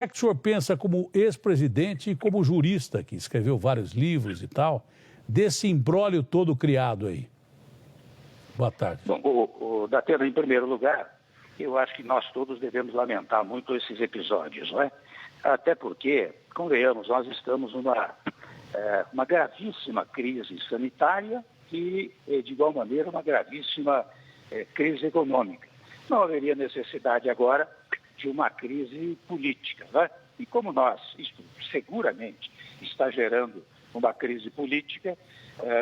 é que o senhor pensa como ex-presidente e como jurista, que escreveu vários livros e tal, desse imbróglio todo criado aí? Boa tarde. Bom, Datena, em primeiro lugar, eu acho que nós todos devemos lamentar muito esses episódios, não é? Até porque, convenhamos, nós estamos numa uma gravíssima crise sanitária e, de igual maneira, uma gravíssima crise econômica. Não haveria necessidade agora de uma crise política, não é? E como isto seguramente está gerando uma crise política,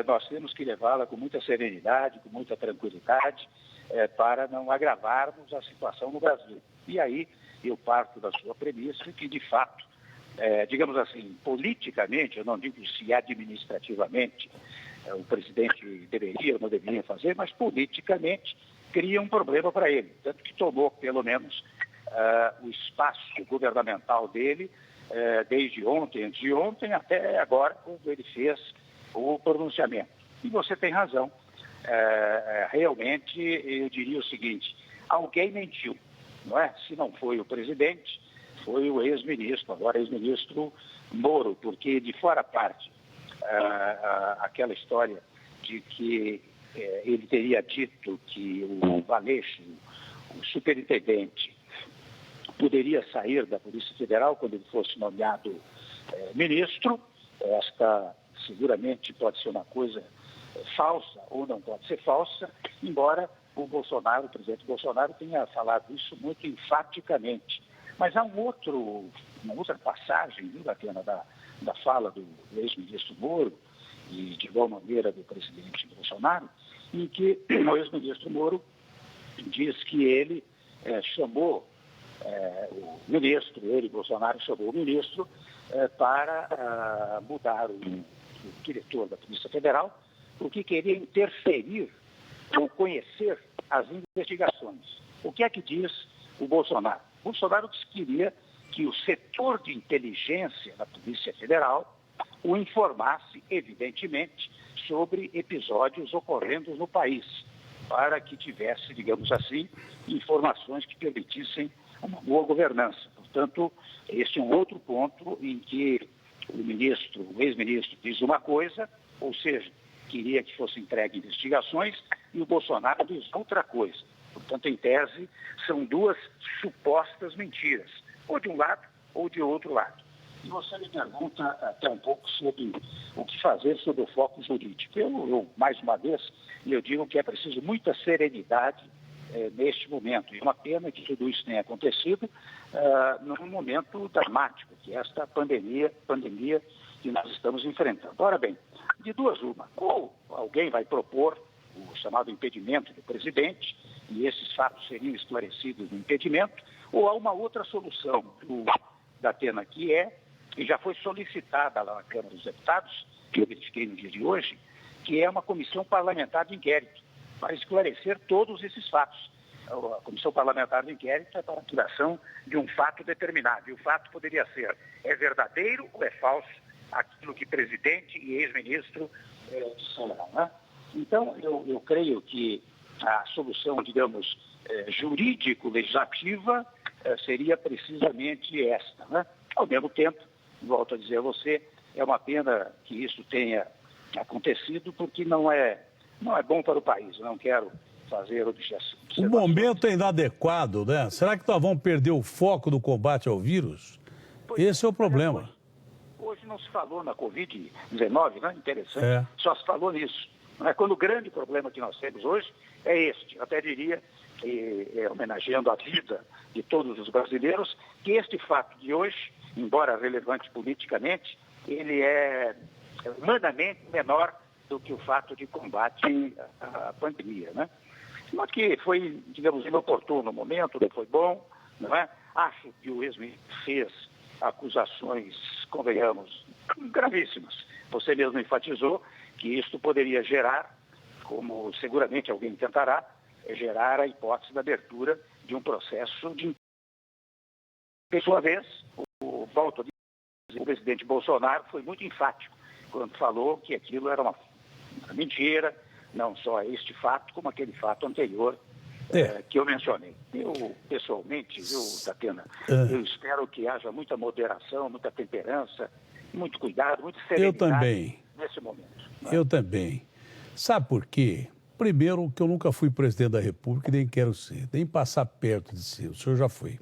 nós temos que levá-la com muita serenidade, com muita tranquilidade, para não agravarmos a situação no Brasil. E aí eu parto da sua premissa que, de fato, digamos assim, politicamente, eu não digo se administrativamente o presidente deveria ou não deveria fazer, mas politicamente cria um problema para ele. Tanto que tomou, pelo menos, o espaço governamental dele desde ontem, antes de ontem, até agora, quando ele fez o pronunciamento. E você tem razão. Realmente, eu diria o seguinte, alguém mentiu, não é? Se não foi o presidente, foi o ex-ministro, agora ex-ministro Moro, porque de fora parte aquela história de que ele teria dito que o Valeixo, o superintendente, poderia sair da Polícia Federal quando ele fosse nomeado ministro. Esta seguramente pode ser uma coisa falsa ou não pode ser falsa, embora o presidente Bolsonaro tenha falado isso muito enfaticamente. Mas há uma outra passagem, viu, da fala do ex-ministro Moro e, de igual maneira, do presidente Bolsonaro, em que o ex-ministro Moro diz que ele chamou o ministro, Bolsonaro chamou o ministro para mudar o diretor da Polícia Federal, porque queria interferir ou conhecer as investigações. O que é que diz o Bolsonaro? O Bolsonaro queria que o setor de inteligência da Polícia Federal o informasse, evidentemente, sobre episódios ocorrendo no país, para que tivesse, digamos assim, informações que permitissem uma boa governança. Portanto, este é um outro ponto em que o ex-ministro diz uma coisa, ou seja, queria que fossem entregues investigações, e o Bolsonaro diz outra coisa. Portanto, em tese, são duas supostas mentiras, ou de um lado ou de outro lado. E você me pergunta até um pouco sobre o que fazer sobre o foco jurídico. Eu mais uma vez, eu digo que é preciso muita serenidade neste momento. E é uma pena que tudo isso tenha acontecido num momento dramático, que é esta pandemia que nós estamos enfrentando. Ora bem, de duas uma, ou alguém vai propor o chamado impedimento do presidente, e esses fatos seriam esclarecidos no impedimento, ou há uma outra solução da Atena, que já foi solicitada lá na Câmara dos Deputados, que eu verifiquei no dia de hoje, que é uma comissão parlamentar de inquérito, para esclarecer todos esses fatos. A comissão parlamentar de inquérito é para a apuração de um fato determinado, e o fato poderia ser, é verdadeiro ou é falso aquilo que presidente e ex-ministro disseram, né? Então, eu creio que a solução, digamos, jurídico-legislativa seria precisamente esta, né? Ao mesmo tempo, volto a dizer a você, é uma pena que isso tenha acontecido, porque não é bom para o país. Eu não quero fazer objeção. O momento é inadequado, né? Será que nós vamos perder o foco do combate ao vírus? Esse é o problema. Hoje não se falou na Covid-19, né? Interessante, só se falou nisso. Quando o grande problema que nós temos hoje é este. Eu até diria, homenageando a vida de todos os brasileiros, que este fato de hoje, embora relevante politicamente, ele é humanamente menor do que o fato de combate à pandemia, né? Mas que foi, digamos, inoportuno no momento, não foi bom, não é? Acho que o ex-ministro fez acusações, convenhamos, gravíssimas. Você mesmo enfatizou que isto poderia gerar, como seguramente alguém tentará, gerar a hipótese da abertura de um processo de... Por sua vez, o presidente Bolsonaro foi muito enfático quando falou que aquilo era uma mentira, não só este fato, como aquele fato anterior que eu mencionei. Eu, pessoalmente, viu, Datena, eu espero que haja muita moderação, muita temperança, muito cuidado, muita serenidade nesse momento. Né? Eu também. Sabe por quê? Primeiro, que eu nunca fui presidente da República e nem quero ser, nem passar perto de ser. O senhor já foi.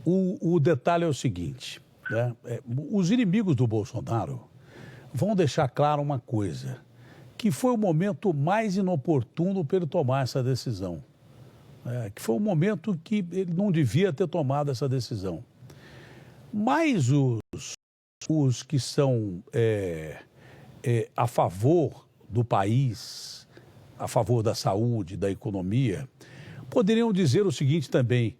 O detalhe é o seguinte, né? Os inimigos do Bolsonaro vão deixar claro uma coisa, que foi o momento mais inoportuno para ele tomar essa decisão. Que foi o momento que ele não devia ter tomado essa decisão. Mas os que são a favor do país, a favor da saúde, da economia, poderiam dizer o seguinte também: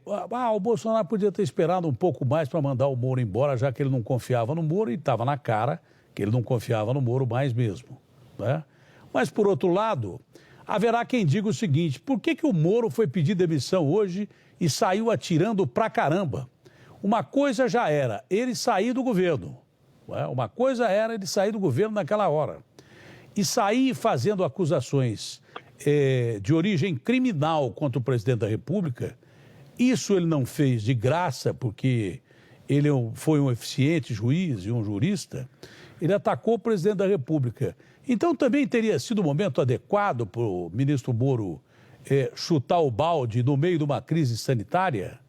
o Bolsonaro podia ter esperado um pouco mais para mandar o Moro embora, já que ele não confiava no Moro, e estava na cara que ele não confiava no Moro mais mesmo. Né? Mas, por outro lado, haverá quem diga o seguinte: por que o Moro foi pedir demissão hoje e saiu atirando pra caramba? Uma coisa já era ele sair do governo. Uma coisa era ele sair do governo naquela hora. E sair fazendo acusações de origem criminal contra o presidente da República, isso ele não fez de graça porque ele foi um eficiente juiz e um jurista. Ele atacou o presidente da República. Então também teria sido o momento adequado para o ministro Moro chutar o balde no meio de uma crise sanitária,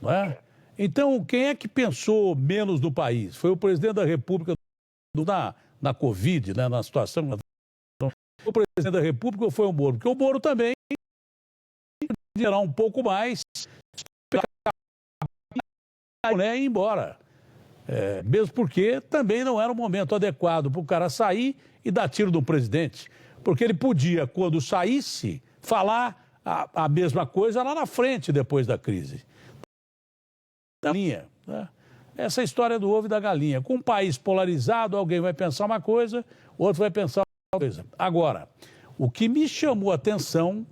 não é? Então, quem é que pensou menos no país? Foi o presidente da República na Covid, né, na situação. O presidente da República ou foi o Moro? Porque o Moro também gerar um pouco mais e ir embora. Mesmo porque também não era o momento adequado para o cara sair e dar tiro no presidente. Porque ele podia, quando saísse, falar a mesma coisa lá na frente, depois da crise. Galinha, né? Essa história do ovo e da galinha. Com um país polarizado, alguém vai pensar uma coisa, outro vai pensar outra coisa. Agora, o que me chamou a atenção,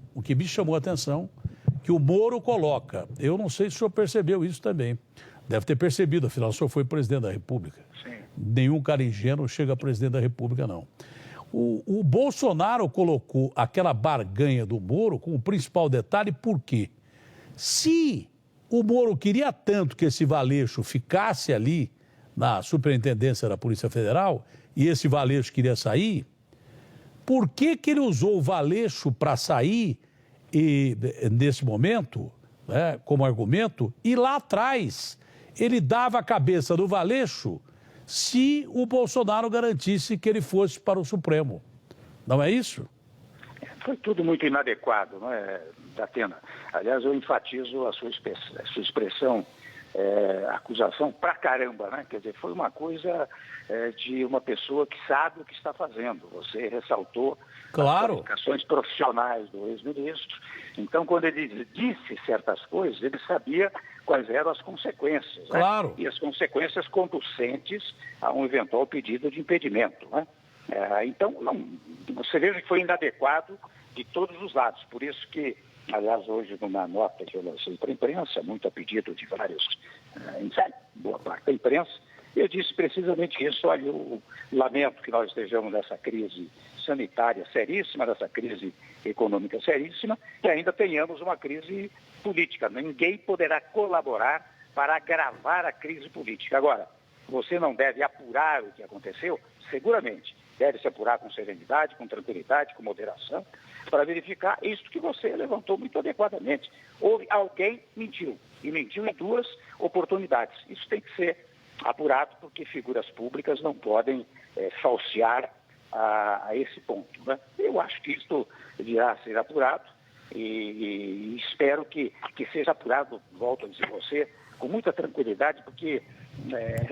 que o Moro coloca, eu não sei se o senhor percebeu isso também. Deve ter percebido, afinal, o senhor foi presidente da República. Sim. Nenhum cara ingênuo chega a presidente da República, não. O Bolsonaro colocou aquela barganha do Moro com o principal detalhe, por quê? Se o Moro queria tanto que esse Valeixo ficasse ali na superintendência da Polícia Federal e esse Valeixo queria sair, por que ele usou o Valeixo para sair nesse momento, né, como argumento, e lá atrás ele dava a cabeça do Valeixo se o Bolsonaro garantisse que ele fosse para o Supremo? Não é isso? Foi tudo muito inadequado, não é, Datena? Aliás, eu enfatizo a sua expressão, acusação pra caramba, né? Quer dizer, foi uma coisa de uma pessoa que sabe o que está fazendo. Você ressaltou as qualificações profissionais do ex-ministro. Então, quando ele disse certas coisas, ele sabia quais eram as consequências. Claro. Né? E as consequências conducentes a um eventual pedido de impedimento, né? Então, você veja que foi inadequado de todos os lados. Por isso que, aliás, hoje, numa nota que eu lancei para a imprensa, muito a pedido de vários, boa parte da imprensa, eu disse precisamente isso. Olha, eu lamento que nós estejamos nessa crise sanitária seríssima, nessa crise econômica seríssima, e ainda tenhamos uma crise política. Ninguém poderá colaborar para agravar a crise política. Agora, você não deve apurar o que aconteceu? Seguramente. Deve se apurar com serenidade, com tranquilidade, com moderação, para verificar isso que você levantou muito adequadamente. Alguém mentiu, e mentiu em duas oportunidades. Isso tem que ser apurado, porque figuras públicas não podem falsear a esse ponto. Né? Eu acho que isso virá a ser apurado e espero que seja apurado, volto a dizer você, com muita tranquilidade, porque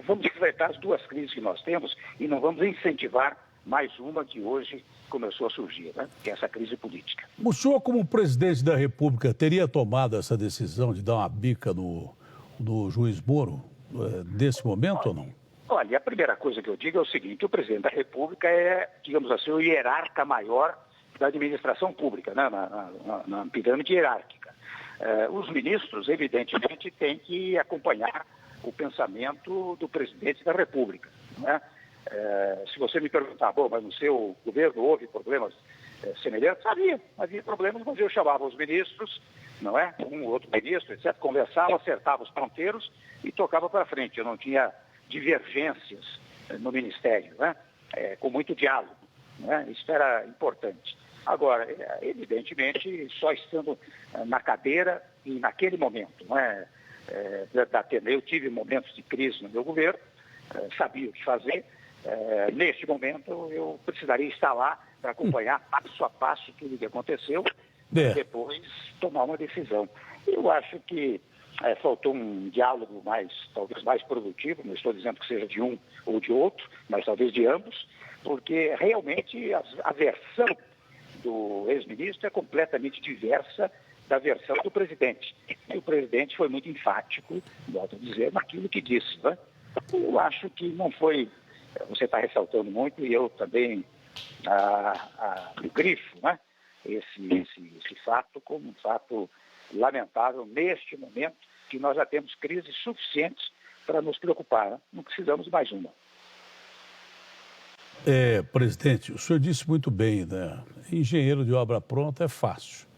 vamos enfrentar as duas crises que nós temos e não vamos incentivar mais uma que hoje começou a surgir, né? Que é essa crise política. O senhor, como presidente da República, teria tomado essa decisão de dar uma bica no juiz Moro nesse momento ou não? Olha, a primeira coisa que eu digo é o seguinte: o presidente da República é, digamos assim, o hierarca maior da administração pública, né? na pirâmide hierárquica. Os ministros, evidentemente, têm que acompanhar o pensamento do presidente da República, né? Se você me perguntar, bom, mas no seu governo houve problemas semelhantes. Havia problemas, mas eu chamava os ministros, não é? Um ou outro ministro, etc., conversava, acertava os ponteiros e tocava para frente. Eu não tinha divergências no Ministério, né? Com muito diálogo, né? Isso era importante. Agora, evidentemente, só estando na cadeira e naquele momento, não é? Eu tive momentos de crise no meu governo, sabia o que fazer. Neste momento, eu precisaria estar lá para acompanhar passo a passo tudo o que aconteceu e depois tomar uma decisão. Eu acho que faltou um diálogo talvez mais produtivo, não estou dizendo que seja de um ou de outro, mas talvez de ambos, porque realmente a versão do ex-ministro é completamente diversa da versão do presidente. E o presidente foi muito enfático, volto a dizer, naquilo que disse, né? Eu acho que não foi, você está ressaltando muito, e eu também grifo, né? Esse fato como um fato lamentável neste momento, que nós já temos crises suficientes para nos preocupar, né? Não precisamos de mais uma. Presidente, o senhor disse muito bem, né? Engenheiro de obra pronta é fácil.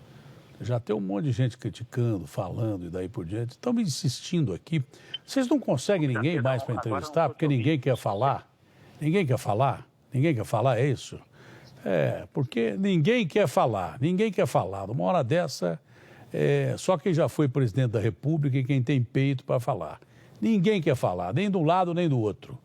Já tem um monte de gente criticando, falando e daí por diante. Estão me insistindo aqui. Vocês não conseguem ninguém mais para entrevistar, porque ninguém quer falar? Ninguém quer falar? Ninguém quer falar, é isso? Porque ninguém quer falar. Ninguém quer falar. Numa hora dessa, só quem já foi presidente da República e quem tem peito para falar. Ninguém quer falar, nem de um lado nem do outro.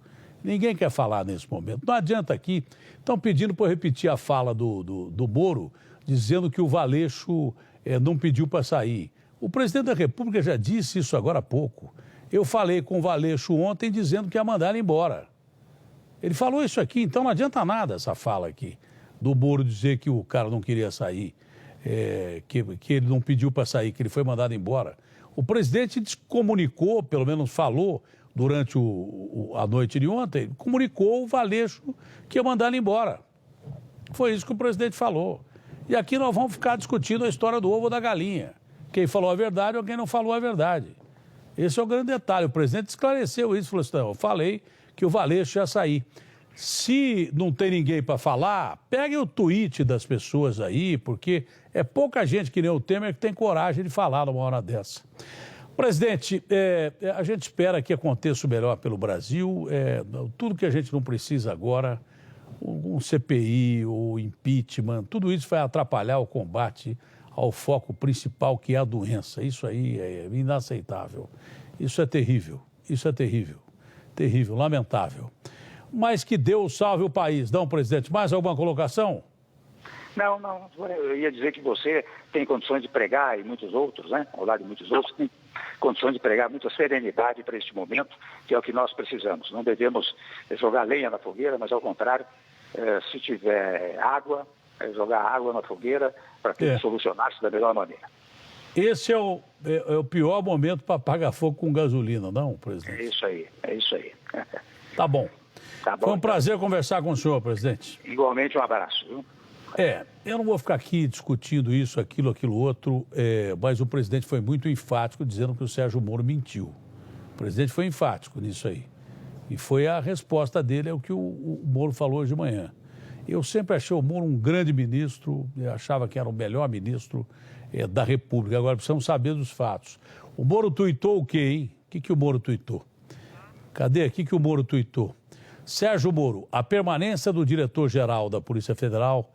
Ninguém quer falar nesse momento. Não adianta aqui. Estão pedindo para eu repetir a fala do Moro, dizendo que o Valeixo não pediu para sair. O presidente da República já disse isso agora há pouco. Eu falei com o Valeixo ontem dizendo que ia mandar ele embora. Ele falou isso aqui, então não adianta nada essa fala aqui, do Moro dizer que o cara não queria sair, que ele não pediu para sair, que ele foi mandado embora. O presidente comunicou, pelo menos falou, durante a noite de ontem, comunicou o Valeixo que ia mandar ele embora. Foi isso que o presidente falou. E aqui nós vamos ficar discutindo a história do ovo ou da galinha. Quem falou a verdade ou quem não falou a verdade. Esse é o grande detalhe. O presidente esclareceu isso, falou assim, eu falei que o Valeixo ia sair. Se não tem ninguém para falar, pegue o tweet das pessoas aí, porque é pouca gente que nem o Temer que tem coragem de falar numa hora dessa. Presidente, a gente espera que aconteça o melhor pelo Brasil. Tudo que a gente não precisa agora, um CPI, o impeachment, tudo isso vai atrapalhar o combate ao foco principal, que é a doença. Isso aí é inaceitável. Isso é terrível. Isso é terrível. Terrível, lamentável. Mas que Deus salve o país. Não, presidente, mais alguma colocação? Não. Eu ia dizer que você tem condições de pregar, e muitos outros, né? Ao lado de muitos outros, tem condições de pregar muita serenidade para este momento, que é o que nós precisamos. Não devemos jogar lenha na fogueira, mas ao contrário, se tiver água, jogar água na fogueira para que solucionar-se da melhor maneira. Esse é o pior momento para apagar fogo com gasolina, não, presidente? É isso aí. Tá bom. Tá bom. Foi um prazer conversar com o senhor, presidente. Igualmente, um abraço. Viu? Eu não vou ficar aqui discutindo isso, aquilo outro, mas o presidente foi muito enfático dizendo que o Sérgio Moro mentiu. O presidente foi enfático nisso aí. E foi a resposta dele ao que o Moro falou hoje de manhã. Eu sempre achei o Moro um grande ministro, eu achava que era o melhor ministro da República. Agora precisamos saber dos fatos. O Moro tuitou o quê, hein? O que o Moro tuitou? Cadê? O que o Moro tuitou? Sérgio Moro, a permanência do diretor-geral da Polícia Federal,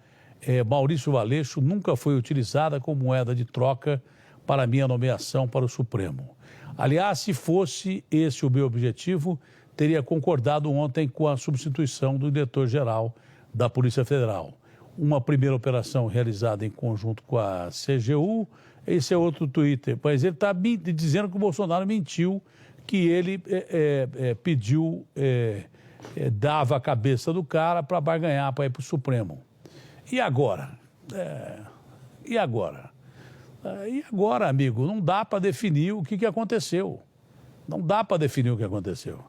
Maurício Valeixo, nunca foi utilizada como moeda de troca para minha nomeação para o Supremo. Aliás, se fosse esse o meu objetivo, teria concordado ontem com a substituição do diretor-geral da Polícia Federal. Uma primeira operação realizada em conjunto com a CGU, esse é outro Twitter, mas ele está dizendo que o Bolsonaro mentiu, que ele pediu, dava a cabeça do cara para barganhar, para ir para o Supremo. E agora? E agora? E agora, amigo? Não dá para definir o que aconteceu. Não dá para definir o que aconteceu.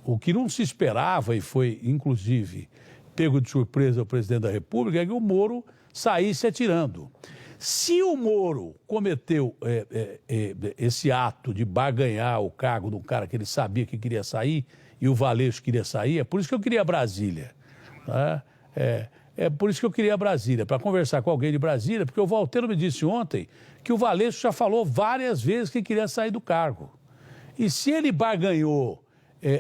O que não se esperava, e foi, inclusive, pego de surpresa o presidente da República, é que o Moro saísse atirando. Se o Moro cometeu esse ato de barganhar o cargo do cara que ele sabia que queria sair, e o Valeixo queria sair, é por isso que eu queria Brasília. Né? É por isso que eu queria Brasília, para conversar com alguém de Brasília, porque o Valteiro me disse ontem que o Valeixo já falou várias vezes que queria sair do cargo. E se ele barganhou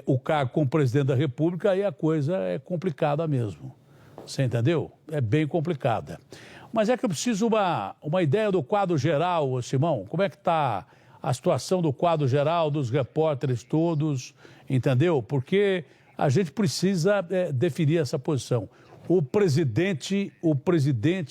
o cargo com o presidente da República, aí a coisa é complicada mesmo. Você entendeu? É bem complicada. Mas é que eu preciso uma ideia do quadro geral, Simão. Como é que está a situação do quadro geral, dos repórteres todos, entendeu? Porque a gente precisa definir essa posição. O presidente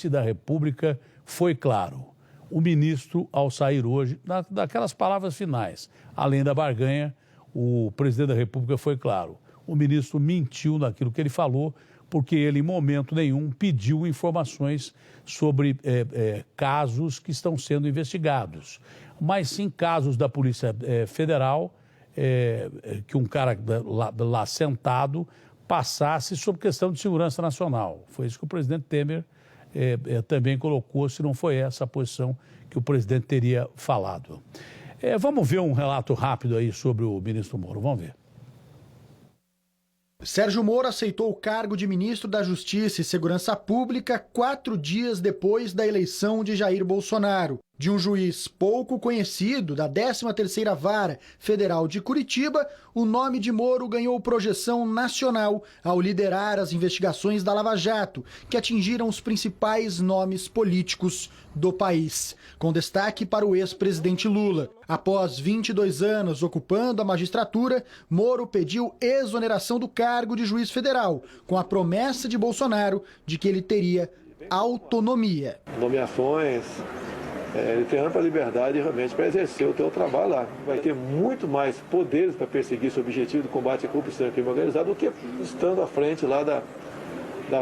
da República foi claro. O ministro, ao sair hoje, daquelas palavras finais, além da barganha, o presidente da República foi claro. O ministro mentiu naquilo que ele falou, porque ele, em momento nenhum, pediu informações sobre casos que estão sendo investigados. Mas sim casos da Polícia Federal, que um cara lá sentado passasse sobre questão de segurança nacional. Foi isso que o presidente Temer também colocou, se não foi essa a posição que o presidente teria falado. Vamos ver um relato rápido aí sobre o ministro Moro, vamos ver. Sérgio Moro aceitou o cargo de ministro da Justiça e Segurança Pública 4 dias depois da eleição de Jair Bolsonaro. De um juiz pouco conhecido da 13ª Vara Federal de Curitiba, o nome de Moro ganhou projeção nacional ao liderar as investigações da Lava Jato, que atingiram os principais nomes políticos do país, com destaque para o ex-presidente Lula. Após 22 anos ocupando a magistratura, Moro pediu exoneração do cargo de juiz federal, com a promessa de Bolsonaro de que ele teria autonomia. Nomeações, ele tem ampla liberdade realmente para exercer o seu trabalho lá. Vai ter muito mais poderes para perseguir esse objetivo do combate à corrupção e crime organizado do que estando à frente lá da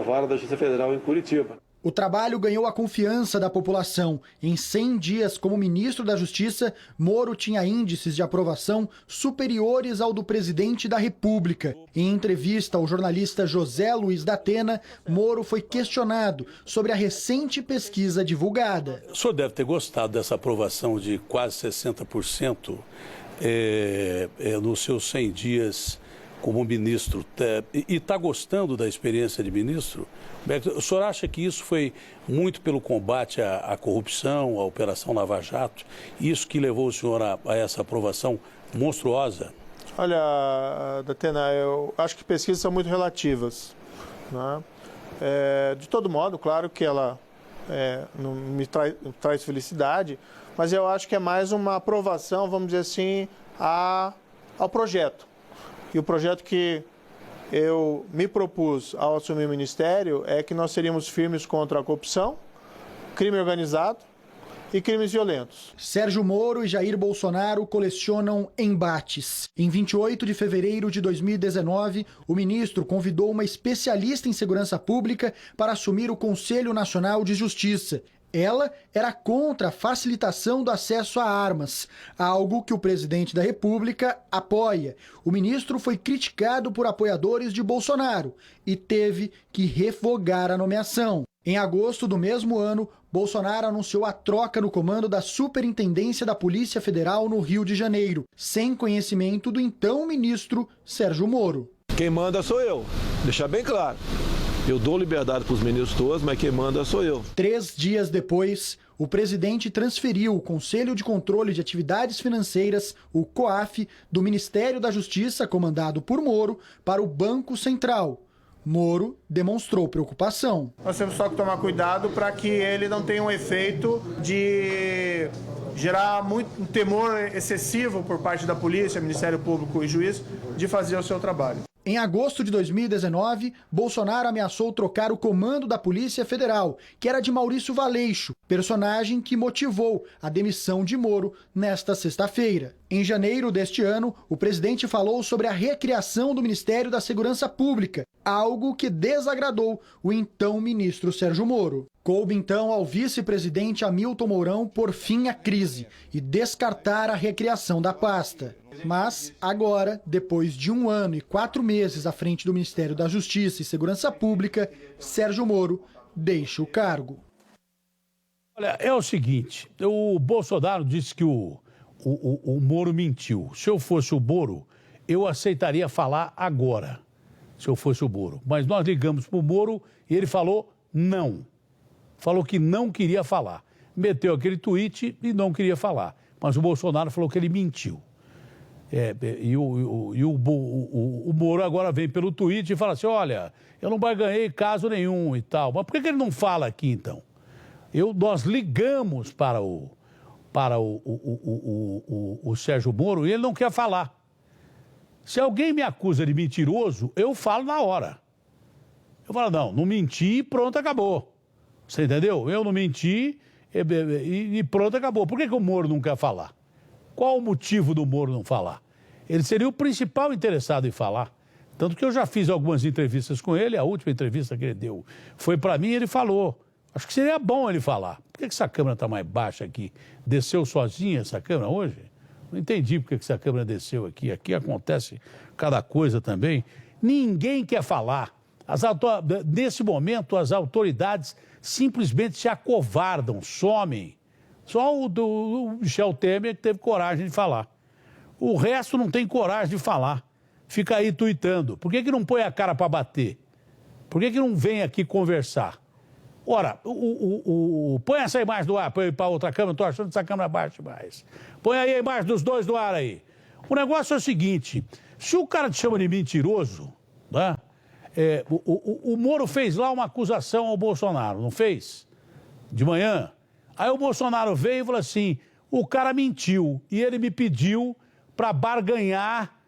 Vara da Justiça Federal em Curitiba. O trabalho ganhou a confiança da população. Em 100 dias como ministro da Justiça, Moro tinha índices de aprovação superiores ao do presidente da República. Em entrevista ao jornalista José Luiz da Atena, Moro foi questionado sobre a recente pesquisa divulgada. O senhor deve ter gostado dessa aprovação de quase 60% nos seus 100 dias como ministro, e está gostando da experiência de ministro? O senhor acha que isso foi muito pelo combate à corrupção, à Operação Lava Jato, isso que levou o senhor a essa aprovação monstruosa? Olha, Datena, eu acho que pesquisas são muito relativas, né? De todo modo, claro que ela não me traz felicidade, mas eu acho que é mais uma aprovação, vamos dizer assim, ao projeto. E o projeto que eu me propus ao assumir o ministério é que nós seríamos firmes contra a corrupção, crime organizado e crimes violentos. Sérgio Moro e Jair Bolsonaro colecionam embates. Em 28 de fevereiro de 2019, o ministro convidou uma especialista em segurança pública para assumir o Conselho Nacional de Justiça. Ela era contra a facilitação do acesso a armas, algo que o presidente da República apoia. O ministro foi criticado por apoiadores de Bolsonaro e teve que revogar a nomeação. Em agosto do mesmo ano, Bolsonaro anunciou a troca no comando da Superintendência da Polícia Federal no Rio de Janeiro, sem conhecimento do então ministro Sérgio Moro. Quem manda sou eu, deixar bem claro. Eu dou liberdade para os ministros todos, mas quem manda sou eu. 3 dias depois, o presidente transferiu o Conselho de Controle de Atividades Financeiras, o COAF, do Ministério da Justiça, comandado por Moro, para o Banco Central. Moro demonstrou preocupação. Nós temos só que tomar cuidado para que ele não tenha um efeito de gerar um temor excessivo por parte da polícia, Ministério Público e juiz de fazer o seu trabalho. Em agosto de 2019, Bolsonaro ameaçou trocar o comando da Polícia Federal, que era de Maurício Valeixo, personagem que motivou a demissão de Moro nesta sexta-feira. Em janeiro deste ano, o presidente falou sobre a recriação do Ministério da Segurança Pública, algo que desagradou o então ministro Sérgio Moro. Coube então ao vice-presidente Hamilton Mourão pôr fim à crise e descartar a recriação da pasta. Mas, agora, depois de 1 ano e 4 meses à frente do Ministério da Justiça e Segurança Pública, Sérgio Moro deixa o cargo. Olha, é o seguinte, o Bolsonaro disse que o Moro mentiu. Se eu fosse o Moro, eu aceitaria falar agora, se eu fosse o Moro. Mas nós ligamos para o Moro e ele falou não. Falou que não queria falar. Meteu aquele tweet e não queria falar. Mas o Bolsonaro falou que ele mentiu. O Moro agora vem pelo tweet e fala assim, olha, eu não barganhei caso nenhum e tal. Mas por que ele não fala aqui, então? Nós ligamos para o Sérgio Moro e ele não quer falar. Se alguém me acusa de mentiroso, eu falo na hora. Eu falo, não menti e pronto, acabou. Você entendeu? Eu não menti e pronto, acabou. Por que o Moro não quer falar? Qual o motivo do Moro não falar? Ele seria o principal interessado em falar. Tanto que eu já fiz algumas entrevistas com ele, a última entrevista que ele deu foi para mim e ele falou. Acho que seria bom ele falar. Por que essa câmera está mais baixa aqui? Desceu sozinha essa câmera hoje? Não entendi por que essa câmera desceu aqui. Aqui acontece cada coisa também. Ninguém quer falar. Nesse momento, as autoridades simplesmente se acovardam, somem. Só o Michel Temer que teve coragem de falar. O resto não tem coragem de falar. Fica aí tuitando. Por que não põe a cara para bater? Por que não vem aqui conversar? Ora, põe essa imagem do ar, põe para outra câmera, estou achando essa câmera baixa demais. Põe aí a imagem dos dois do ar aí. O negócio é o seguinte, se o cara te chama de mentiroso, né? O Moro fez lá uma acusação ao Bolsonaro, não fez? De manhã. Aí o Bolsonaro veio e falou assim, o cara mentiu e ele me pediu para barganhar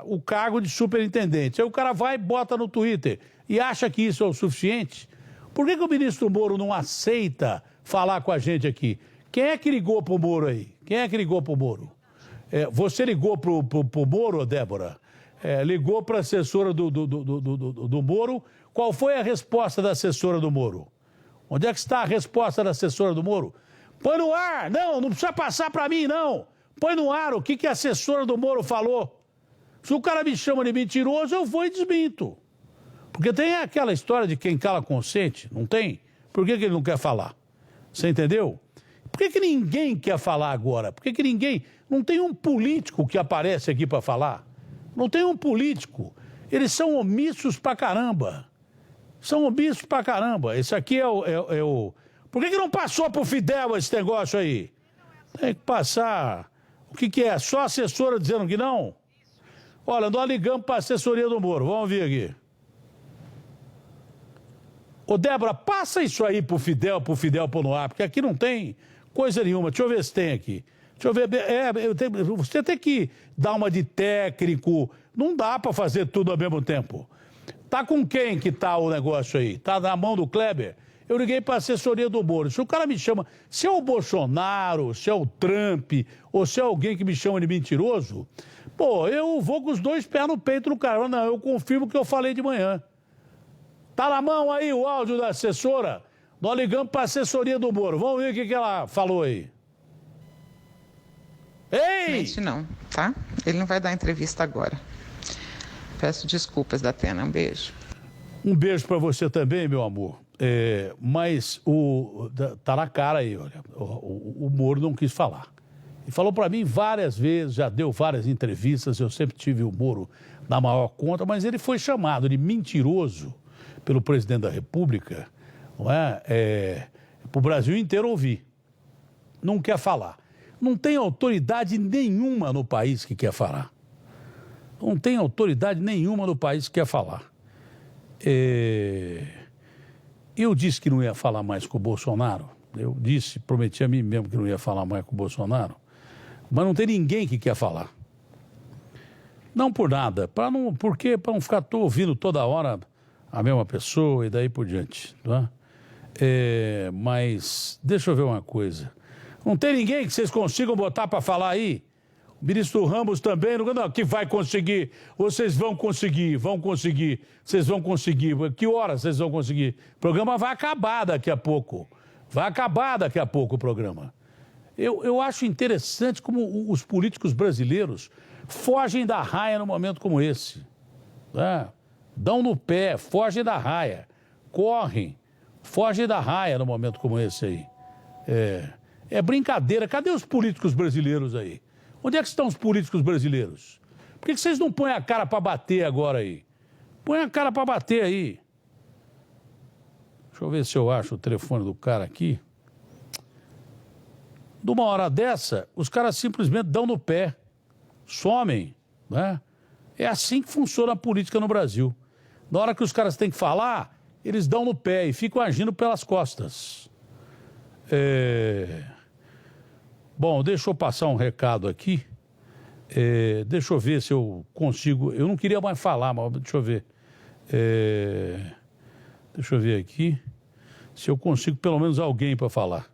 o cargo de superintendente. Aí o cara vai e bota no Twitter e acha que isso é o suficiente. Por que o ministro Moro não aceita falar com a gente aqui? Quem é que ligou pro Moro aí? Quem é que ligou pro Moro? Você ligou pro Moro, Débora? Ligou para a assessora do Moro. Qual foi a resposta da assessora do Moro? Onde é que está a resposta da assessora do Moro? Põe no ar! Não precisa passar para mim, não! Põe no ar o que a assessora do Moro falou. Se o cara me chama de mentiroso, eu vou e desminto. Porque tem aquela história de quem cala consente, não tem? Por que ele não quer falar? Você entendeu? Por que ninguém quer falar agora? Por que ninguém... Não tem um político que aparece aqui para falar. Não tem um político. Eles são omissos pra caramba. São omissos pra caramba. Esse aqui é o... Por que não passou pro Fidel esse negócio aí? Tem que passar... O que é? Só a assessora dizendo que não? Olha, nós ligamos para a assessoria do Moro. Vamos ver aqui. Ô, Débora, passa isso aí pro Fidel pôr no ar, porque aqui não tem coisa nenhuma. Deixa eu ver se tem aqui. Deixa eu ver. Você tem que dar uma de técnico. Não dá para fazer tudo ao mesmo tempo. Tá com quem que tá o negócio aí? Tá na mão do Kleber? Eu liguei para a assessoria do Moro. Se o cara me chama, se é o Bolsonaro, se é o Trump, ou se é alguém que me chama de mentiroso, pô, eu vou com os dois pés no peito do cara. Não, eu confirmo o que eu falei de manhã. Tá na mão aí o áudio da assessora? Nós ligamos para a assessoria do Moro. Vamos ver o que ela falou aí. Ei! Não, tá? Ele não vai dar entrevista agora. Peço desculpas, Datena. Um beijo. Um beijo para você também, meu amor. Mas tá na cara aí, olha. O Moro não quis falar. E falou para mim várias vezes, já deu várias entrevistas, eu sempre tive o Moro na maior conta, mas ele foi chamado de mentiroso pelo presidente da República, não é? Para o Brasil inteiro ouvir. Não quer falar. Não tem autoridade nenhuma no país que quer falar. Não tem autoridade nenhuma no país que quer falar. Eu disse que não ia falar mais com o Bolsonaro. Eu disse, prometi a mim mesmo que não ia falar mais com o Bolsonaro. Mas não tem ninguém que quer falar. Não por nada. Para não ficar ouvindo toda hora a mesma pessoa e daí por diante. Não é? Mas deixa eu ver uma coisa. Não tem ninguém que vocês consigam botar para falar aí? O ministro Ramos também, não, que vai conseguir. Vocês vão conseguir, vocês vão conseguir. Que horas vocês vão conseguir? O programa vai acabar daqui a pouco. Vai acabar daqui a pouco o programa. Eu acho interessante como os políticos brasileiros fogem da raia num momento como esse. Né? Dão no pé, fogem da raia, correm, fogem da raia num momento como esse aí. É brincadeira. Cadê os políticos brasileiros aí? Onde é que estão os políticos brasileiros? Por que vocês não põem a cara para bater agora aí? Põe a cara para bater aí. Deixa eu ver se eu acho o telefone do cara aqui. Numa hora dessa, os caras simplesmente dão no pé, somem, né? É assim que funciona a política no Brasil. Na hora que os caras têm que falar, eles dão no pé e ficam agindo pelas costas. Bom, deixa eu passar um recado aqui. Deixa eu ver se eu consigo... Eu não queria mais falar, mas deixa eu ver. Deixa eu ver aqui se eu consigo pelo menos alguém para falar.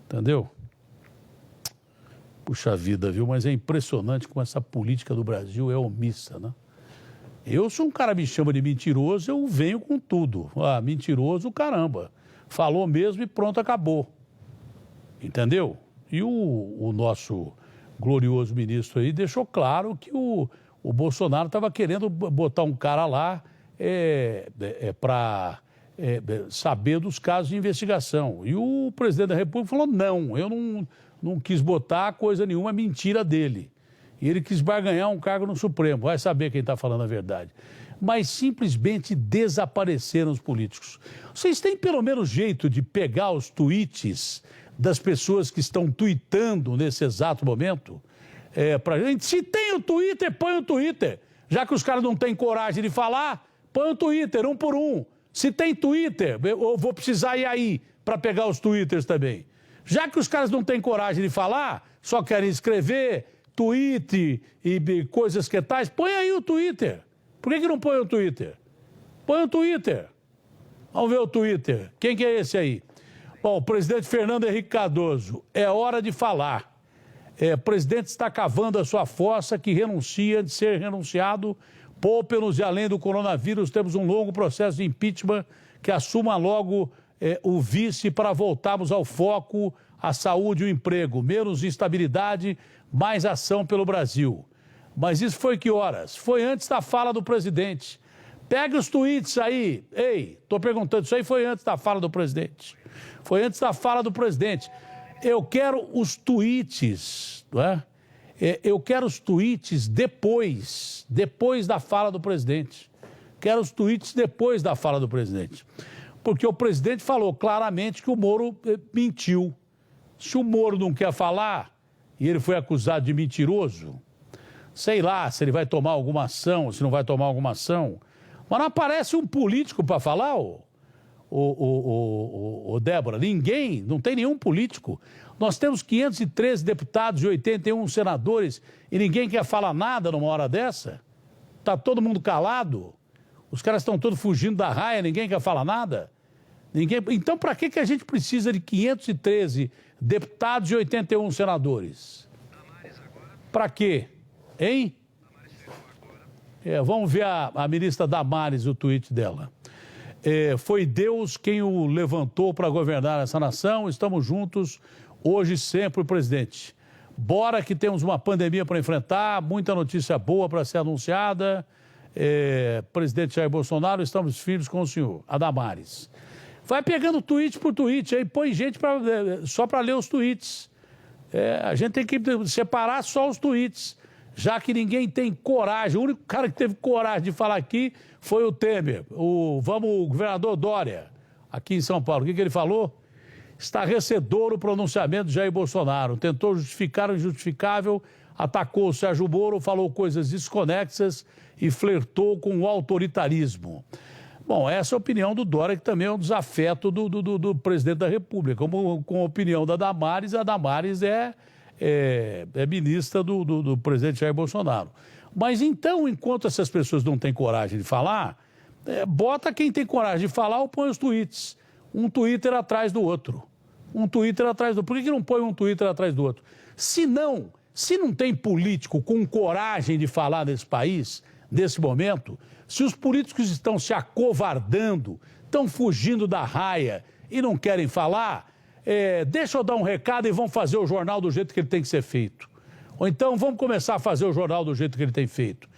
Entendeu? Puxa vida, viu? Mas é impressionante como essa política do Brasil é omissa, né? Eu, se um cara me chama de mentiroso, eu venho com tudo. Ah, mentiroso, caramba. Falou mesmo e pronto, acabou. Entendeu? E o nosso glorioso ministro aí deixou claro que o Bolsonaro estava querendo botar um cara lá para saber dos casos de investigação. E o presidente da República falou, não, eu não quis botar coisa nenhuma, é mentira dele. E ele quis barganhar um cargo no Supremo, vai saber quem está falando a verdade. Mas simplesmente desapareceram os políticos. Vocês têm pelo menos jeito de pegar os tweets das pessoas que estão tweetando nesse exato momento? Pra gente, se tem o Twitter, põe o Twitter. Já que os caras não têm coragem de falar, põe o Twitter, um por um. Se tem Twitter, eu vou precisar ir aí para pegar os Twitters também. Já que os caras não têm coragem de falar, só querem escrever, tweet e coisas que tais, põe aí o Twitter. Por que não põe o Twitter? Põe o Twitter. Vamos ver o Twitter. Quem que é esse aí? Bom, o presidente Fernando Henrique Cardoso, é hora de falar. O presidente está cavando a sua fossa que renuncia de ser renunciado. Poupe-nos e além do coronavírus, temos um longo processo de impeachment que assuma logo o vice para voltarmos ao foco, a saúde e o emprego. Menos instabilidade, mais ação pelo Brasil. Mas isso foi que horas? Foi antes da fala do presidente. Pegue os tweets aí. Ei, estou perguntando, isso aí foi antes da fala do presidente. Foi antes da fala do presidente. Eu quero os tweets, não é? Eu quero os tweets depois da fala do presidente. Quero os tweets depois da fala do presidente. Porque o presidente falou claramente que o Moro mentiu. Se o Moro não quer falar e ele foi acusado de mentiroso, sei lá se ele vai tomar alguma ação, se não vai tomar alguma ação. Mas não aparece um político para falar, Débora? Ninguém, não tem nenhum político. Nós temos 513 deputados e 81 senadores e ninguém quer falar nada numa hora dessa? Está todo mundo calado? Os caras estão todos fugindo da raia, ninguém quer falar nada? Então, para que a gente precisa de 513 deputados e 81 senadores? Para quê? Hein? Vamos ver a ministra Damares, o tweet dela. Foi Deus quem o levantou para governar essa nação. Estamos juntos, hoje e sempre, presidente. Bora que temos uma pandemia para enfrentar, muita notícia boa para ser anunciada. Presidente Jair Bolsonaro, estamos firmes com o senhor. A Damares. Vai pegando tweet por tweet, aí põe gente só para ler os tweets. A gente tem que separar só os tweets, já que ninguém tem coragem. O único cara que teve coragem de falar aqui foi o Temer, o governador Dória, aqui em São Paulo. O que ele falou? Estarrecedor o pronunciamento de Jair Bolsonaro. Tentou justificar o injustificável, atacou o Sérgio Moro, falou coisas desconexas e flertou com o autoritarismo. Bom, essa é a opinião do Dória, que também é um desafeto do presidente da República. Como com a opinião da Damares, a Damares é ministra do presidente Jair Bolsonaro. Mas então, enquanto essas pessoas não têm coragem de falar, bota quem tem coragem de falar ou põe os tweets. Um Twitter atrás do outro. Um Twitter atrás do outro. Por que não põe um Twitter atrás do outro? Se não tem político com coragem de falar nesse país, nesse momento, se os políticos estão se acovardando, estão fugindo da raia e não querem falar, deixa eu dar um recado e vamos fazer o jornal do jeito que ele tem que ser feito. Ou então vamos começar a fazer o jornal do jeito que ele tem feito.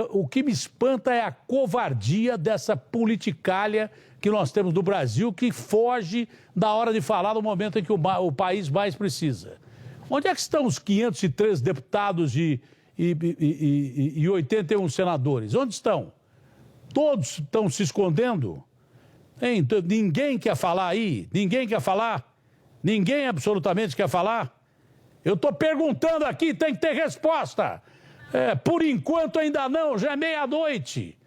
O que me espanta é a covardia dessa politicalha que nós temos no Brasil, que foge da hora de falar no momento em que o país mais precisa. Onde é que estão os 513 deputados e 81 senadores? Onde estão? Todos estão se escondendo? Hein? Então, ninguém quer falar aí? Ninguém quer falar? Ninguém absolutamente quer falar? Eu estou perguntando aqui, tem que ter resposta. Por enquanto ainda não, já é meia-noite.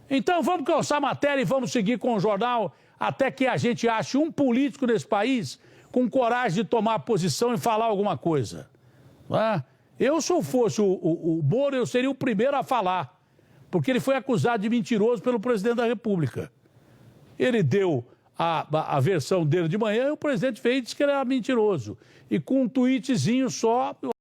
Então vamos calçar a matéria e vamos seguir com o jornal até que a gente ache um político nesse país com coragem de tomar posição e falar alguma coisa. Não é? Eu, se eu fosse o Moro, eu seria o primeiro a falar, porque ele foi acusado de mentiroso pelo presidente da República. Ele deu a versão dele de manhã e o presidente veio e disse que ele era mentiroso. E com um tweetzinho só...